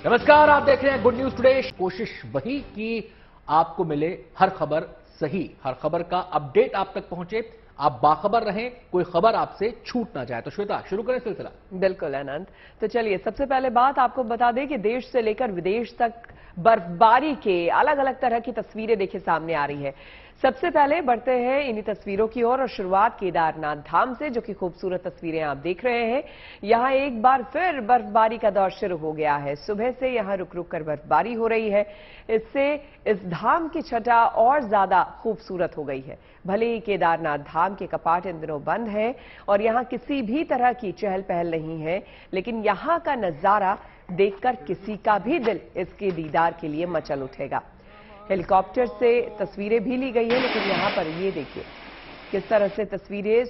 नमस्कार, आप देख रहे हैं गुड न्यूज टुडे। कोशिश वही कि आपको मिले हर खबर सही, हर खबर का अपडेट आप तक पहुंचे, आप बाखबर रहें, कोई खबर आपसे छूट ना जाए। तो श्वेता, शुरू करें सिलसिला। बिल्कुल अनंत। तो चलिए, सबसे पहले बात आपको बता दें कि देश से लेकर विदेश तक बर्फबारी के अलग अलग तरह की तस्वीरें देखिए सामने आ रही है। सबसे पहले बढ़ते हैं इन्हीं तस्वीरों की ओर और शुरुआत केदारनाथ धाम से, जो कि खूबसूरत तस्वीरें आप देख रहे हैं। यहां एक बार फिर बर्फबारी का दौर शुरू हो गया है। सुबह से यहां रुक रुक कर बर्फबारी हो रही है। इससे इस धाम की छटा और ज्यादा खूबसूरत हो गई है। भले ही केदारनाथ धाम के कपाट इन दिनों बंद हैं और यहां किसी भी तरह की चहल पहल नहीं है, लेकिन यहां का नजारा देखकर किसी का भी दिल इसके दीदार के लिए मचल उठेगा। हेलीकॉप्टर से तस्वीरें भी ली गई है, लेकिन यहां पर ये देखिए किस तरह से तस्वीरें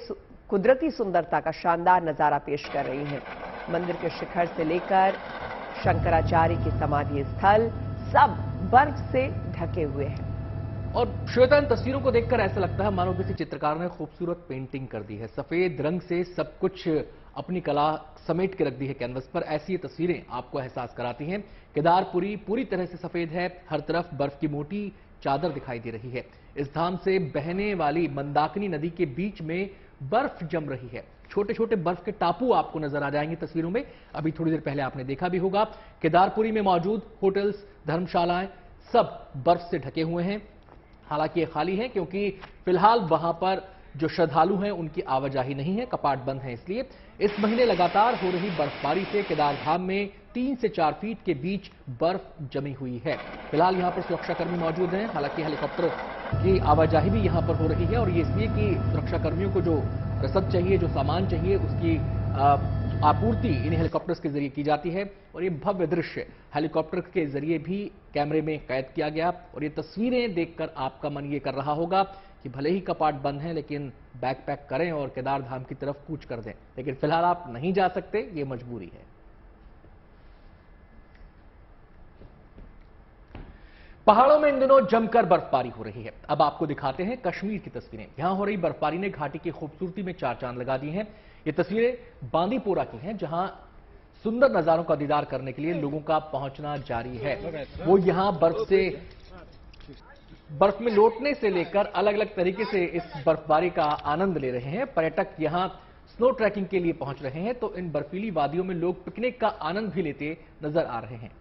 कुदरती सुंदरता का शानदार नजारा पेश कर रही हैं। मंदिर के शिखर से लेकर शंकराचार्य की समाधि स्थल सब बर्फ से ढके हुए हैं। और श्वेता, इन तस्वीरों को देखकर ऐसा लगता है मानो किसी चित्रकार ने खूबसूरत पेंटिंग कर दी है। सफेद रंग से सब कुछ अपनी कला समेट के रख दी है कैनवस पर। ऐसी ये तस्वीरें आपको एहसास कराती हैं। केदारपुरी पूरी तरह से सफेद है, हर तरफ बर्फ की मोटी चादर दिखाई दे रही है। इस धाम से बहने वाली मंदाकिनी नदी के बीच में बर्फ जम रही है। छोटे छोटे बर्फ के टापू आपको नजर आ जाएंगे तस्वीरों में। अभी थोड़ी देर पहले आपने देखा भी होगा। केदारपुरी में मौजूद होटल्स, धर्मशालाएं सब बर्फ से ढके हुए हैं। हालांकि ये खाली है क्योंकि फिलहाल वहां पर जो श्रद्धालु हैं उनकी आवाजाही नहीं है, कपाट बंद है। इसलिए इस महीने लगातार हो रही बर्फबारी से केदारधाम में 3 से 4 फीट के बीच बर्फ जमी हुई है। फिलहाल यहां पर सुरक्षाकर्मी मौजूद हैं। हालांकि हेलीकॉप्टर की आवाजाही भी यहां पर हो रही है और ये इसलिए कि सुरक्षाकर्मियों को जो रसद चाहिए, जो सामान चाहिए, उसकी आपूर्ति इन हेलीकॉप्टर्स के जरिए की जाती है। और ये भव्य दृश्य हेलीकॉप्टर के जरिए भी कैमरे में कैद किया गया। और ये तस्वीरें देखकर आपका मन ये कर रहा होगा कि भले ही कपाट बंद हैं, लेकिन बैग पैक करें और केदार धाम की तरफ कूच कर दें। लेकिन फिलहाल आप नहीं जा सकते, ये मजबूरी है। पहाड़ों में इन दिनों जमकर बर्फबारी हो रही है। अब आपको दिखाते हैं कश्मीर की तस्वीरें। यहां हो रही बर्फबारी ने घाटी की खूबसूरती में चार चांद लगा दिए हैं। ये तस्वीरें बांदीपोरा की हैं, जहां सुंदर नजारों का दीदार करने के लिए लोगों का पहुंचना जारी है। वो यहां बर्फ में लौटने से लेकर अलग अलग तरीके से इस बर्फबारी का आनंद ले रहे हैं। पर्यटक यहां स्नो ट्रैकिंग के लिए पहुंच रहे हैं, तो इन बर्फीली वादियों में लोग पिकनिक का आनंद भी लेते नजर आ रहे हैं।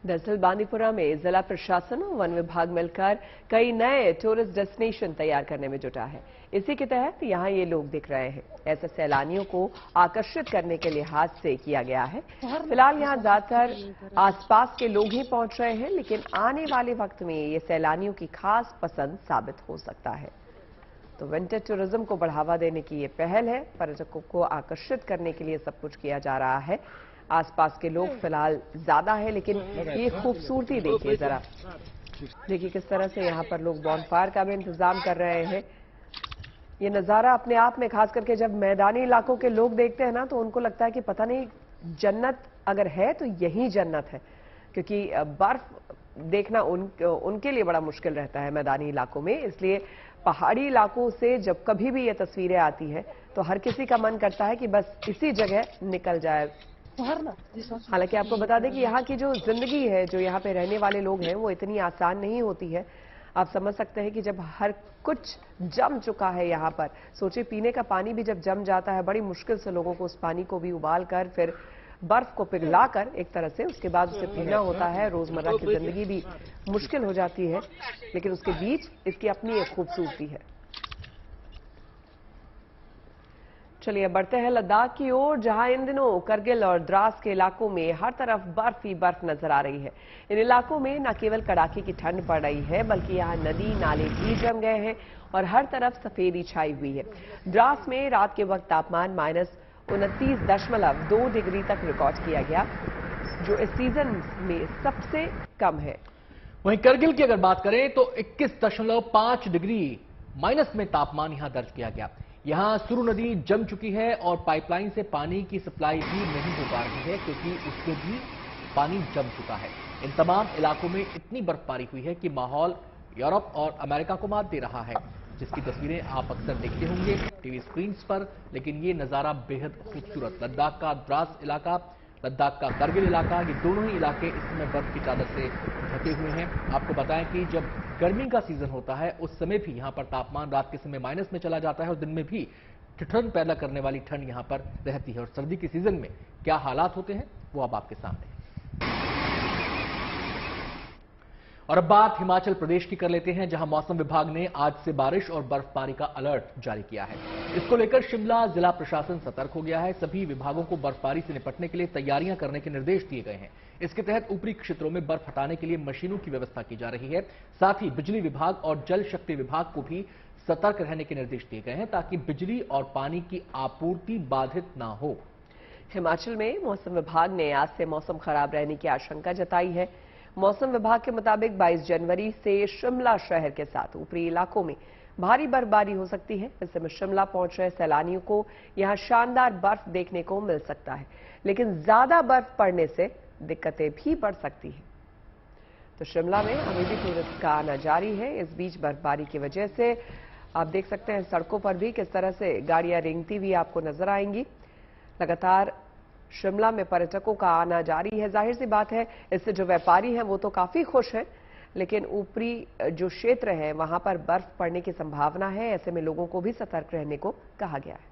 दरअसल बांदीपुरा में जिला प्रशासन और वन विभाग मिलकर कई नए टूरिस्ट डेस्टिनेशन तैयार करने में जुटा है। इसी के तहत यहां ये लोग दिख रहे हैं। ऐसे सैलानियों को आकर्षित करने के लिहाज से किया गया है। फिलहाल यहां ज्यादातर आसपास के लोग ही पहुंच रहे हैं, लेकिन आने वाले वक्त में ये सैलानियों की खास पसंद साबित हो सकता है। तो विंटर टूरिज्म को बढ़ावा देने की ये पहल है। पर्यटकों को आकर्षित करने के लिए सब कुछ किया जा रहा है। आसपास के लोग फिलहाल ज्यादा है, लेकिन ये खूबसूरती देखिए जरा। देखिए किस तरह से यहाँ पर लोग बॉनफायर का भी इंतजाम कर रहे हैं। ये नजारा अपने आप में, खास करके जब मैदानी इलाकों के लोग देखते हैं ना, तो उनको लगता है कि पता नहीं जन्नत अगर है तो यही जन्नत है, क्योंकि बर्फ देखना उनके लिए बड़ा मुश्किल रहता है मैदानी इलाकों में। इसलिए पहाड़ी इलाकों से जब कभी भी ये तस्वीरें आती है तो हर किसी का मन करता है कि बस इसी जगह निकल जाए। हालांकि आपको बता दें कि यहाँ की जो जिंदगी है, जो यहाँ पे रहने वाले लोग हैं, वो इतनी आसान नहीं होती है। आप समझ सकते हैं कि जब हर कुछ जम चुका है यहाँ पर, सोचिए पीने का पानी भी जब जम जाता है, बड़ी मुश्किल से लोगों को उस पानी को भी उबाल कर फिर बर्फ को पिघलाकर एक तरह से उसके बाद उसे पीना होता है। रोजमर्रा की जिंदगी भी मुश्किल हो जाती है, लेकिन उसके बीच इसकी अपनी एक खूबसूरती है। चलिए बढ़ते हैं लद्दाख की ओर, जहां इन दिनों करगिल और द्रास के इलाकों में हर तरफ बर्फ ही बर्फ नजर आ रही है। इन इलाकों में न केवल कड़ाके की ठंड पड़ रही है, बल्कि यहाँ नदी नाले भी जम गए हैं और हर तरफ सफेदी छाई हुई है। द्रास में रात के वक्त तापमान -29.2 डिग्री तक रिकॉर्ड किया गया, जो इस सीजन में सबसे कम है। वहीं करगिल की अगर बात करें तो 21.5 डिग्री माइनस में तापमान यहां दर्ज किया गया। यहां सुरु नदी जम चुकी है और पाइपलाइन से पानी की सप्लाई भी नहीं हो पा रही है, क्योंकि उसमें भी पानी जम चुका है। इन तमाम इलाकों में इतनी बर्फबारी हुई है कि माहौल यूरोप और अमेरिका को मात दे रहा है, जिसकी तस्वीरें आप अक्सर देखते होंगे टीवी स्क्रीन्स पर। लेकिन ये नजारा बेहद खूबसूरत। लद्दाख का द्रास इलाका लद्दाख का करगिल इलाका, ये दोनों ही इलाके इस समय बर्फ की चादर से ढके हुए हैं। आपको बताएं कि जब गर्मी का सीजन होता है उस समय भी यहां पर तापमान रात के समय माइनस में चला जाता है और दिन में भी ठिठुरन पैदा करने वाली ठंड यहां पर रहती है। और सर्दी के सीजन में क्या हालात होते हैं वो अब आपके सामने है। और अब बात हिमाचल प्रदेश की कर लेते हैं, जहां मौसम विभाग ने आज से बारिश और बर्फबारी का अलर्ट जारी किया है। इसको लेकर शिमला जिला प्रशासन सतर्क हो गया है। सभी विभागों को बर्फबारी से निपटने के लिए तैयारियां करने के निर्देश दिए गए हैं। इसके तहत ऊपरी क्षेत्रों में बर्फ हटाने के लिए मशीनों की व्यवस्था की जा रही है। साथ ही बिजली विभाग और जल शक्ति विभाग को भी सतर्क रहने के निर्देश दिए गए हैं ताकि बिजली और पानी की आपूर्ति बाधित ना हो। हिमाचल में मौसम विभाग ने आज से मौसम खराब रहने की आशंका जताई है। मौसम विभाग के मुताबिक 22 जनवरी से शिमला शहर के साथ ऊपरी इलाकों में भारी बर्फबारी हो सकती है। इस समय शिमला पहुंच रहे सैलानियों को यहां शानदार बर्फ देखने को मिल सकता है, लेकिन ज्यादा बर्फ पड़ने से दिक्कतें भी बढ़ सकती है। तो शिमला में अभी भी टूरिस्ट का आना जारी है। इस बीच बर्फबारी की वजह से आप देख सकते हैं सड़कों पर भी किस तरह से गाड़ियां रेंगती हुई आपको नजर आएंगी। लगातार शिमला में पर्यटकों का आना जारी है। जाहिर सी बात है, इससे जो व्यापारी हैं वो तो काफी खुश हैं, लेकिन ऊपरी जो क्षेत्र है वहां पर बर्फ पड़ने की संभावना है। ऐसे में लोगों को भी सतर्क रहने को कहा गया है।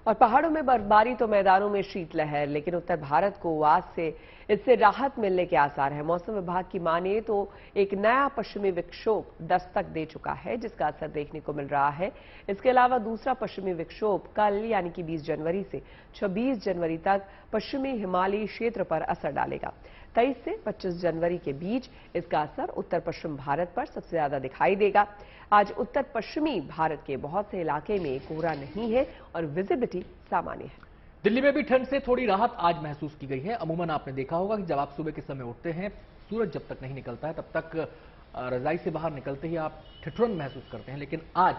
और पहाड़ों में बर्फबारी तो मैदानों में शीतलहर, लेकिन उत्तर भारत को आज से इससे राहत मिलने के आसार है। मौसम विभाग की माने तो एक नया पश्चिमी विक्षोभ दस्तक दे चुका है, जिसका असर देखने को मिल रहा है। इसके अलावा दूसरा पश्चिमी विक्षोभ कल यानी कि 20 जनवरी से 26 जनवरी तक पश्चिमी हिमालयी क्षेत्र पर असर डालेगा। 23 से 25 जनवरी के बीच इसका असर उत्तर पश्चिम भारत पर सबसे ज्यादा दिखाई देगा। आज उत्तर पश्चिमी भारत के बहुत से इलाके में कोहरा नहीं है और विजिबिलिटी सामान्य है। दिल्ली में भी ठंड से थोड़ी राहत आज महसूस की गई है। अमूमन आपने देखा होगा कि जब आप सुबह के समय उठते हैं, सूरज जब तक नहीं निकलता है तब तक रजाई से बाहर निकलते ही आप ठिठुरन महसूस करते हैं, लेकिन आज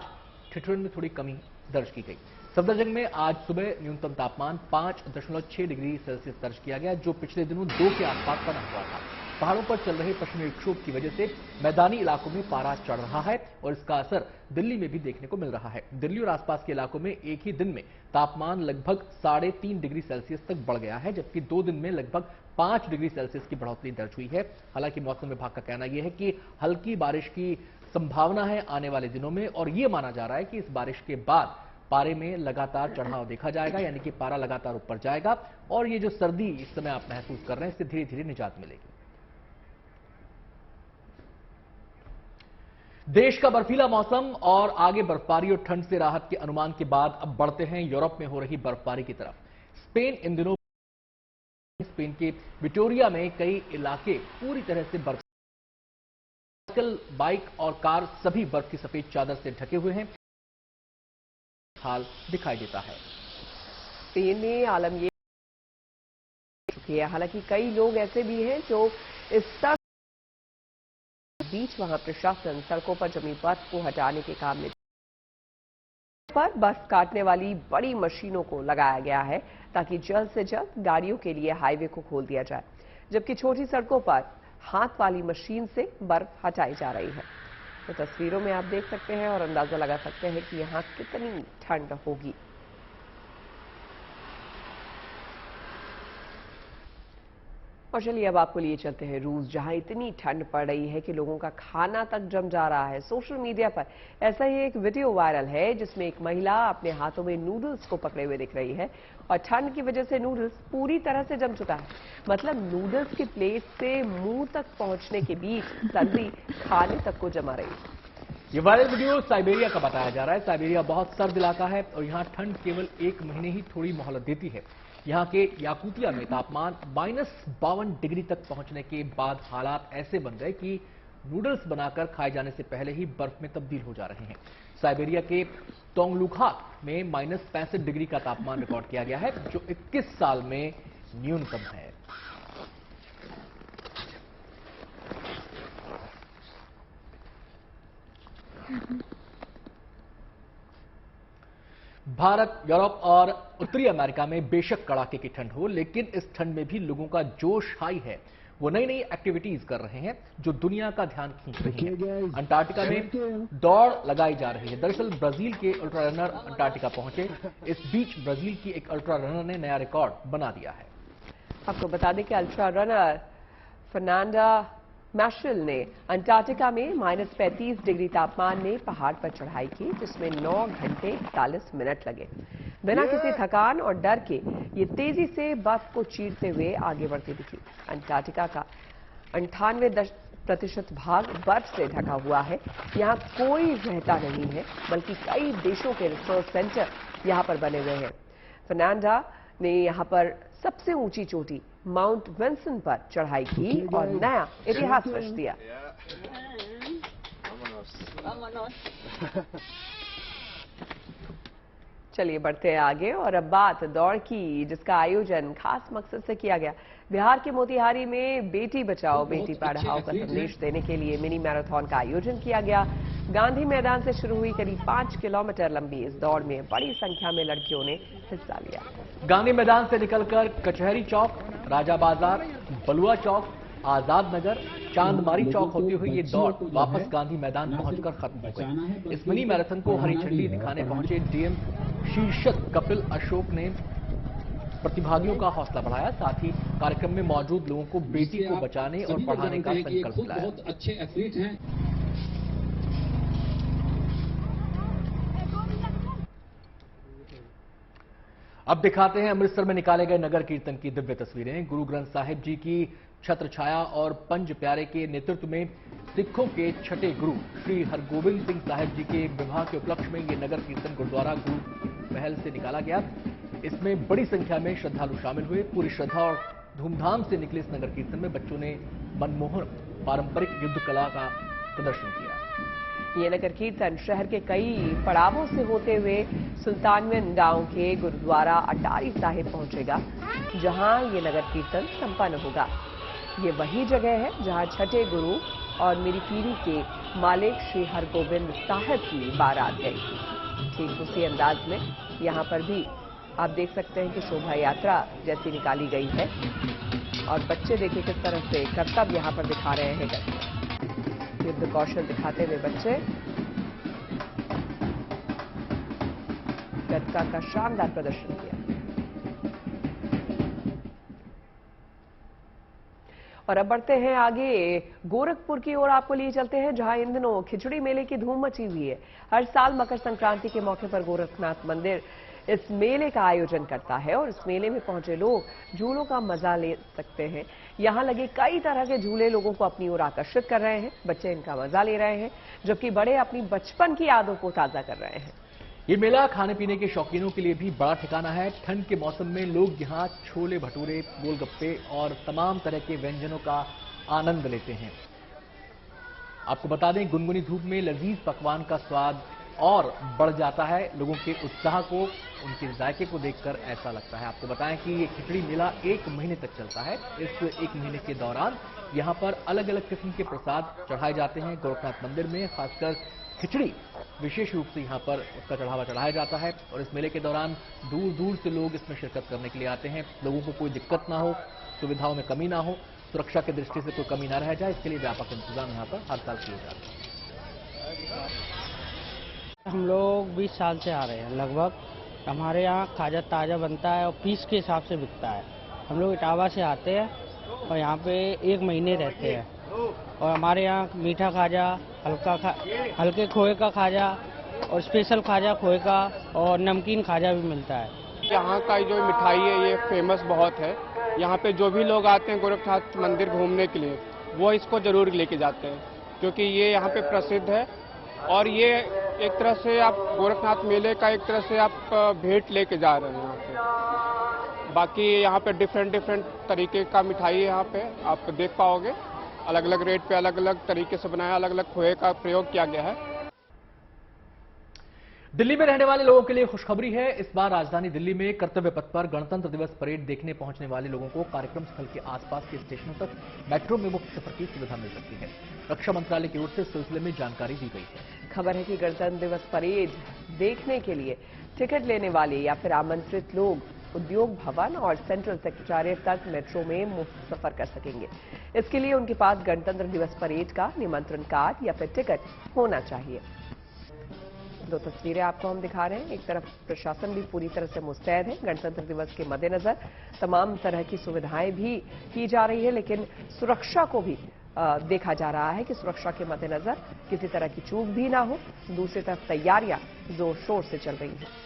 ठिठुरन में थोड़ी कमी दर्ज की गई। सफदरजंग में आज सुबह न्यूनतम तापमान 5.6 डिग्री सेल्सियस दर्ज किया गया, जो पिछले दिनों 2 के आसपास बना हुआ था। पहाड़ों पर चल रहे पश्चिमी विक्षोभ की वजह से मैदानी इलाकों में पारा चढ़ रहा है और इसका असर दिल्ली में भी देखने को मिल रहा है। दिल्ली और आसपास के इलाकों में एक ही दिन में तापमान लगभग 3.5 डिग्री सेल्सियस तक बढ़ गया है, जबकि 2 दिन में लगभग 5 डिग्री सेल्सियस की बढ़ोतरी दर्ज हुई है। हालांकि मौसम विभाग का कहना यह है कि हल्की बारिश की संभावना है आने वाले दिनों में, और यह माना जा रहा है कि इस बारिश के बाद पारे में लगातार चढ़ाव देखा जाएगा, यानी कि पारा लगातार ऊपर जाएगा और ये जो सर्दी इस समय आप महसूस कर रहे हैं, इससे धीरे धीरे निजात मिलेगी। देश का बर्फीला मौसम और आगे बर्फबारी और ठंड से राहत के अनुमान के बाद अब बढ़ते हैं यूरोप में हो रही बर्फबारी की तरफ। स्पेन के विटोरिया में कई इलाके पूरी तरह से बर्फ, बाइक और कार सभी बर्फ की सफेद चादर से ढके हुए हैं। हाल दिखाई देता है। स्पेन में आलम ये चुकी है। हालांकि कई लोग ऐसे भी हैं जो इस बीच वहां प्रशासन सड़कों पर जमी बर्फ को हटाने के काम में पर बर्फ काटने वाली बड़ी मशीनों को लगाया गया है ताकि जल्द से जल्द गाड़ियों के लिए हाईवे को खोल दिया जाए, जबकि छोटी सड़कों पर हाथ वाली मशीन से बर्फ हटाई जा रही है। तो तस्वीरों में आप देख सकते हैं और अंदाजा लगा सकते हैं कि यहां कितनी ठंड होगी। और चलिए अब आपको लिए चलते हैं रूस, जहां इतनी ठंड पड़ रही है कि लोगों का खाना तक जम जा रहा है। सोशल मीडिया पर ऐसा ही एक वीडियो वायरल है जिसमें एक महिला अपने हाथों में नूडल्स को पकड़े हुए दिख रही है और ठंड की वजह से नूडल्स पूरी तरह से जम चुका है। मतलब नूडल्स की प्लेट से मुंह तक पहुंचने के बीच सर्दी खाने तक को जमा रही है। ये वायरल वीडियो साइबेरिया का बताया जा रहा है। साइबेरिया बहुत सर्द इलाका है और यहाँ ठंड केवल 1 महीने ही थोड़ी मोहलत देती है। यहाँ के याकुतिया में तापमान -52 डिग्री तक पहुंचने के बाद हालात ऐसे बन गए कि नूडल्स बनाकर खाए जाने से पहले ही बर्फ में तब्दील हो जा रहे हैं। साइबेरिया के तोंगलुखा में -65 डिग्री का तापमान रिकॉर्ड किया गया है, जो 21 साल में न्यूनतम है। भारत, यूरोप और उत्तरी अमेरिका में बेशक कड़ाके की ठंड हो, लेकिन इस ठंड में भी लोगों का जोश हाई है। वो नई नई एक्टिविटीज कर रहे हैं जो दुनिया का ध्यान खींच रही है। अंटार्कटिका में दौड़ लगाई जा रही है। दरअसल ब्राजील के अल्ट्रा रनर अंटार्कटिका पहुंचे। इस बीच ब्राजील की एक अल्ट्रा रनर ने नया रिकॉर्ड बना दिया है। आपको बता दें कि अल्ट्रा रनर फर्नांडा मैशल ने अंटार्कटिका में -35 डिग्री तापमान में पहाड़ पर चढ़ाई की, जिसमें 9 घंटे 41 मिनट लगे। बिना किसी थकान और डर के ये तेजी से बर्फ को चीरते हुए आगे बढ़ती दिखी। अंटार्कटिका का 98% भाग बर्फ से ढका हुआ है। यहाँ कोई रहता नहीं है, बल्कि कई देशों के रिसर्च सेंटर यहाँ पर बने हुए हैं। फर्नांडा ने यहाँ पर सबसे ऊंची चोटी माउंट विंसन पर चढ़ाई की और नया इतिहास रच दिया। चलिए बढ़ते हैं आगे और अब बात दौड़ की, जिसका आयोजन खास मकसद से किया गया। बिहार के मोतिहारी में बेटी बचाओ बेटी पढ़ाओ का संदेश देने के लिए मिनी मैराथन का आयोजन किया गया। गांधी मैदान से शुरू हुई करीब 5 किलोमीटर लंबी इस दौड़ में बड़ी संख्या में लड़कियों ने हिस्सा लिया। गांधी मैदान से निकलकर कचहरी चौक, राजा बाजार, बलुआ चौक, आजाद नगर, चांदमारी चौक होती हुई ये दौड़ वापस गांधी मैदान पहुंचकर खत्म हो गई। इस मिनी मैराथन को हरी झंडी दिखाने पहुंचे डीएम शीर्षद कपिल अशोक ने प्रतिभागियों का हौसला बढ़ाया। साथ ही कार्यक्रम में मौजूद लोगों को बेटी को बचाने और पढ़ाने का संकल्प दिलाया। बहुत अच्छे एथलीट हैं। अब दिखाते हैं अमृतसर में निकाले गए नगर कीर्तन की दिव्य तस्वीरें। गुरु ग्रंथ साहिब जी की छत्र छाया और पंज प्यारे के नेतृत्व में सिखों के छठे गुरु श्री हरगोबिंद सिंह साहिब जी के विवाह के उपलक्ष्य में ये नगर कीर्तन गुरुद्वारा गुरु महल से निकाला गया। इसमें बड़ी संख्या में श्रद्धालु शामिल हुए। पूरी श्रद्धा और धूमधाम से निकले इस नगर कीर्तन में बच्चों ने मनमोहक पारंपरिक युद्ध कला का प्रदर्शन किया। ये नगर कीर्तन शहर के कई पड़ावों से होते हुए सुल्तानविंड गांव के गुरुद्वारा अटारी साहिब पहुंचेगा, जहां ये नगर कीर्तन संपन्न होगा। ये वही जगह है जहां छठे गुरु और मेरी पीढ़ी के मालिक श्री हरगोबिंद साहिब की बारात गई। ठीक उसी अंदाज में यहाँ पर भी आप देख सकते हैं कि शोभा यात्रा जैसी निकाली गई है और बच्चे देखिए किस तरह से करतब यहाँ पर दिखा रहे हैं। करके युद्ध कौशल दिखाते हुए बच्चे गतका का शानदार प्रदर्शन किया। और अब बढ़ते हैं आगे गोरखपुर की ओर, आपको लिए चलते हैं जहां इन दिनों खिचड़ी मेले की धूम मची हुई है। हर साल मकर संक्रांति के मौके पर गोरखनाथ मंदिर इस मेले का आयोजन करता है और इस मेले में पहुंचे लोग झूलों का मजा ले सकते हैं। यहां लगे कई तरह के झूले लोगों को अपनी ओर आकर्षित कर रहे हैं। बच्चे इनका मजा ले रहे हैं, जबकि बड़े अपनी बचपन की यादों को ताजा कर रहे हैं। ये मेला खाने पीने के शौकीनों के लिए भी बड़ा ठिकाना है। ठंड के मौसम में लोग यहाँ छोले भटूरे, गोलगप्पे और तमाम तरह के व्यंजनों का आनंद लेते हैं। आपको बता दें, गुनगुनी धूप में लजीज पकवान का स्वाद और बढ़ जाता है। लोगों के उत्साह को, उनके जायके को देखकर ऐसा लगता है। आपको बताएं कि ये खिचड़ी मेला 1 महीने तक चलता है। इस 1 महीने के दौरान यहाँ पर अलग अलग किस्म के प्रसाद चढ़ाए जाते हैं। गोरखनाथ मंदिर में खासकर खिचड़ी विशेष रूप से यहाँ पर उसका चढ़ावा चढ़ाया जाता है और इस मेले के दौरान दूर दूर से लोग इसमें शिरकत करने के लिए आते हैं। लोगों को कोई दिक्कत ना हो, सुविधाओं में कमी ना हो, सुरक्षा की दृष्टि से कोई कमी ना रह जाए, इसके लिए व्यापक इंतजाम यहाँ पर हर साल किए जाते हैं। हम लोग 20 साल से आ रहे हैं लगभग। हमारे यहाँ खाजा ताज़ा बनता है और पीस के हिसाब से बिकता है। हम लोग इटावा से आते हैं और यहाँ पे 1 महीने रहते हैं और हमारे यहाँ मीठा खाजा, हल्के खोए का खाजा और स्पेशल खाजा खोए का और नमकीन खाजा भी मिलता है। यहाँ का जो मिठाई है ये फेमस बहुत है। यहाँ पे जो भी लोग आते हैं गोरखनाथ मंदिर घूमने के लिए, वो इसको जरूर लेके जाते हैं, क्योंकि ये यहाँ पे प्रसिद्ध है। और ये एक तरह से आप गोरखनाथ मेले का एक तरह से आप भेंट लेके जा रहे हैं यहाँ पे। बाकी यहाँ पे डिफरेंट तरीके का मिठाई है, यहाँ पे आप देख पाओगे। अलग अलग रेट पे अलग अलग तरीके से बनाया, अलग अलग खोए का प्रयोग किया गया है। दिल्ली में रहने वाले लोगों के लिए खुशखबरी है। इस बार राजधानी दिल्ली में कर्तव्य पथ पर गणतंत्र दिवस परेड देखने पहुंचने वाले लोगों को कार्यक्रम स्थल के आसपास के स्टेशनों तक मेट्रो में मुफ्त सफर की सुविधा मिल सकती है। रक्षा मंत्रालय की ओर से इस सिलसिले में जानकारी दी गई है। खबर है कि गणतंत्र दिवस परेड देखने के लिए टिकट लेने वाले या फिर आमंत्रित लोग उद्योग भवन और सेंट्रल सेक्रेटेरिएट तक मेट्रो में मुफ्त सफर कर सकेंगे। इसके लिए उनके पास गणतंत्र दिवस परेड का निमंत्रण कार्ड या फिर टिकट होना चाहिए। दो तस्वीरें आपको हम दिखा रहे हैं। एक तरफ प्रशासन भी पूरी तरह से मुस्तैद है। गणतंत्र दिवस के मद्देनजर तमाम तरह की सुविधाएं भी की जा रही है, लेकिन सुरक्षा को भी देखा जा रहा है कि सुरक्षा के मद्देनजर किसी तरह की चूक भी ना हो। दूसरी तरफ तैयारियां जोर शोर से चल रही हैं।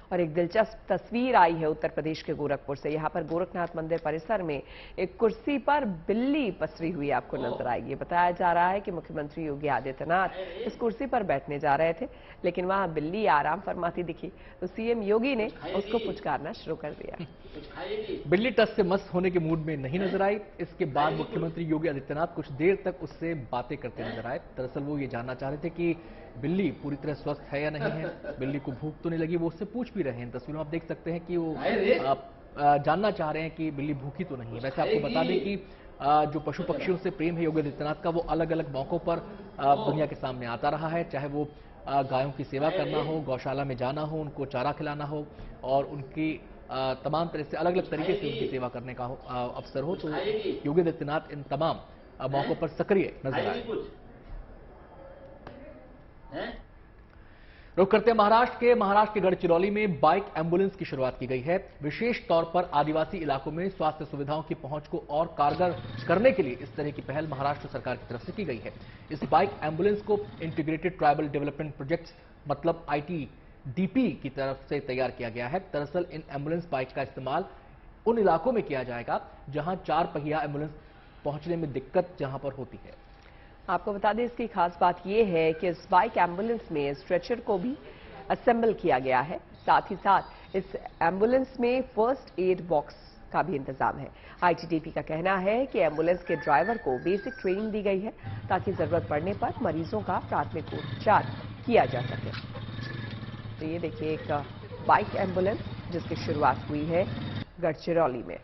और एक दिलचस्प तस्वीर आई है उत्तर प्रदेश के गोरखपुर से। यहां पर गोरखनाथ मंदिर परिसर में एक कुर्सी पर बिल्ली पसरी हुई आपको नजर आएगी। बताया जा रहा है कि मुख्यमंत्री योगी आदित्यनाथ इस कुर्सी पर बैठने जा रहे थे, लेकिन वहां बिल्ली आराम फरमाती दिखी तो सीएम योगी ने उसको पुचकारना शुरू कर दिया। बिल्ली टस से मस्त होने के मूड में नहीं नजर आई। इसके बाद मुख्यमंत्री योगी आदित्यनाथ कुछ देर तक उससे बातें करते नजर आए। दरअसल वो ये जानना चाह रहे थे कि बिल्ली पूरी तरह स्वस्थ है या नहीं है, बिल्ली को भूख तो नहीं लगी। वो उससे पूछ भी रहे हैं। तस्वीरों में आप देख सकते हैं कि वो जानना चाह रहे हैं कि बिल्ली भूखी तो नहीं है। वैसे आपको बता दें कि जो पशु पक्षियों से प्रेम है योगी आदित्यनाथ का, वो अलग अलग मौकों पर दुनिया के सामने आता रहा है। चाहे वो गायों की सेवा करना हो, गौशाला में जाना हो, उनको चारा खिलाना हो और उनकी तमाम तरह से अलग अलग तरीके से उनकी सेवा करने का अवसर हो, तो योगी आदित्यनाथ इन तमाम मौकों पर सक्रिय नजर आए। रुक करते हैं महाराष्ट्र के गढ़चिरौली में बाइक एम्बुलेंस की शुरुआत की गई है। विशेष तौर पर आदिवासी इलाकों में स्वास्थ्य सुविधाओं की पहुंच को और कारगर करने के लिए इस तरह की पहल महाराष्ट्र सरकार की तरफ से की गई है। इस बाइक एम्बुलेंस को इंटीग्रेटेड ट्राइबल डेवलपमेंट प्रोजेक्ट्स मतलब ITDP की तरफ से तैयार किया गया है। दरअसल इन एम्बुलेंस बाइक का इस्तेमाल उन इलाकों में किया जाएगा जहां 4 पहिया एम्बुलेंस पहुंचने में दिक्कत जहां पर होती है। आपको बता दें, इसकी खास बात यह है कि इस बाइक एम्बुलेंस में स्ट्रेचर को भी असेंबल किया गया है। साथ ही साथ इस एम्बुलेंस में फर्स्ट एड बॉक्स का भी इंतजाम है। ITDP का कहना है कि एम्बुलेंस के ड्राइवर को बेसिक ट्रेनिंग दी गई है ताकि जरूरत पड़ने पर मरीजों का प्राथमिक उपचार किया जा सके। तो ये देखिए एक बाइक एम्बुलेंस जिसकी शुरुआत हुई है गढ़चिरौली में।